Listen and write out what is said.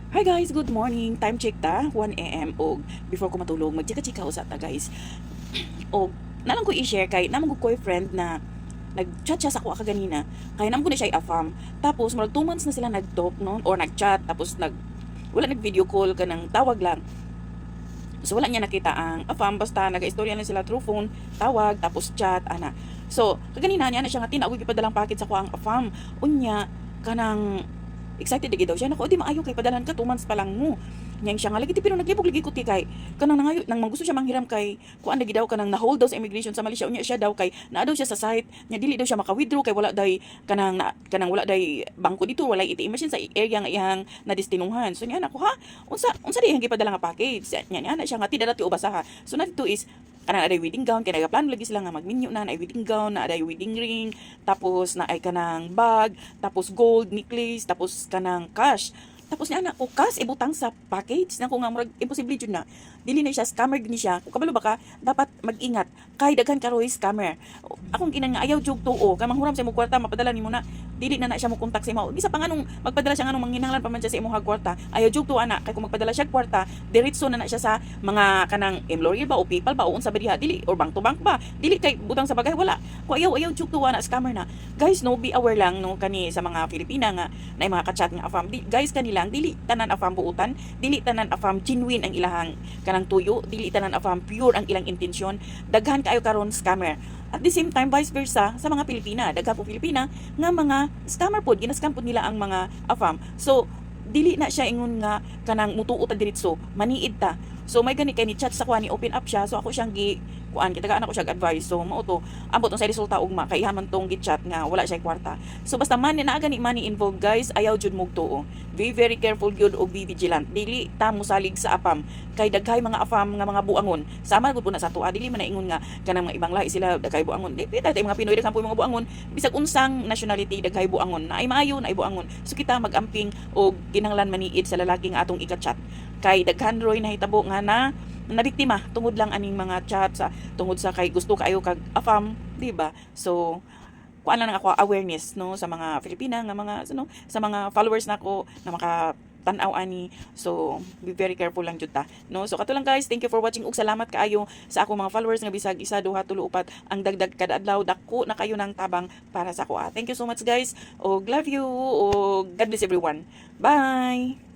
Hi guys, good morning. Time check ta, 1 AM og before ko matulog, magchika-chika usa ta guys. Og nalang ko i-share kay namang ko friend na nag-chat siya sa ako kaganina. Kaya namang ko na siya i-affirm. Tapos murag 2 months na sila nag-talk noon or nag-chat tapos wala nag-video call kanang tawag lang. So wala niya nakita ang affirm basta naga-istorya na sila through phone, tawag tapos chat ana. So kaganina niya na siya nga tinawag ipadalang package sa ko ang affirm. Unya kanang excited lagi daw siya. Naku, di maayo kay padalan ka 2 months pa lang mo. Nyang siya nga lagi pero naglibog lagi ko ti kay kanang nangayo nang gusto siya manghiram kay kuan lagi daw kanang na-hold daw sa immigration sa Malaysia unya siya daw kay naa daw siya sa site nya dili daw siya maka-withdraw kay wala day kanang wala day bangko dito wala ATM machine sa area nga iyang na destinuhan. So nya nako ha unsa di gipadala nga package nya na siya nga ti dati ubasaha. So na dito is kanang aday wedding gown kay nagaplano lagi sila nga magminyo na wedding gown na aday wedding ring tapos na ay kanang bag tapos gold necklace tapos kanang cash. Tapos niya anak ko kas ibutang sa package na ko nga murag imposible jud na. Dili na siya scammer gini siya. Kung kabalo ba ka dapat mag-ingat kay daghan karoy scammer. Akong kinang nga ayaw jug tuo kay manghuram sa imong kwarta mapadala nimo na dili na siya mo kontak sa imo. Bisa pa nganong magpadala siya nganong manghinahanglan pa man siya sa imong kwarta. Ayaw jug tuo ana kay kung magpadala siya kwarta diretso na siya sa mga kanang employer ba o PayPal ba o unsa ba diha dili or bank to bank ba. Dili kay butang sa bagay wala. Kung ayaw jug tuo ana scammer na. Guys no be aware lang no kani sa mga Pilipina nga na mga ka-chat nga afam. Guys kanila dili tanan afam buutan, dili tanan afam genuine ang ilahang kanang tuyo, dili tanan afam pure ang ilang intensyon. Daghan kaayo karon scammer. At the same time vice versa sa mga Pilipina, daghan po Pilipina nga mga scammer pod, ginascam pod nila ang mga afam. So dili na siya ingon nga kanang mutuo ta diretso, maniid ta. So may gani kay ni chat sa kuha ni open up siya, so ako siyang kuan kitagaan ako siya advice. So mao to ambot sa resulta ugma kay haman tong gi-chat nga wala siya kwarta. So basta man na gani money involved guys, ayaw jud mog tuo. Be very careful gyud og be vigilant. Dili ta mosalig sa apam kay daghay mga afam nga mga buangon. Sama gud po na sa tuwa dili man na ingon nga kanang mga ibang lahi sila daghay buangon. Dili ta mga Pinoy daghan po mga buangon. Bisag unsang nationality daghay buangon. Na ay maayo na ay buangon. So kita magamping og kinahanglan maniid sa lalaki nga atong ika-chat. Kay daghan roy nahitabo nga na nabiktima tungod lang aning mga chat sa tungod sa kay gusto kayo kag afam, di ba? So kuan lang ako awareness no sa mga Filipina nga mga ano sa mga followers nako na maka tanaw ani. So be very careful lang jud ta no. So kato lang guys, thank you for watching ug salamat kaayo sa ako mga followers nga bisag isa duha tulo upat ang dagdag kada adlaw dako na kayo ng tabang para sa ako. Thank you so much guys og love you og God bless everyone. Bye.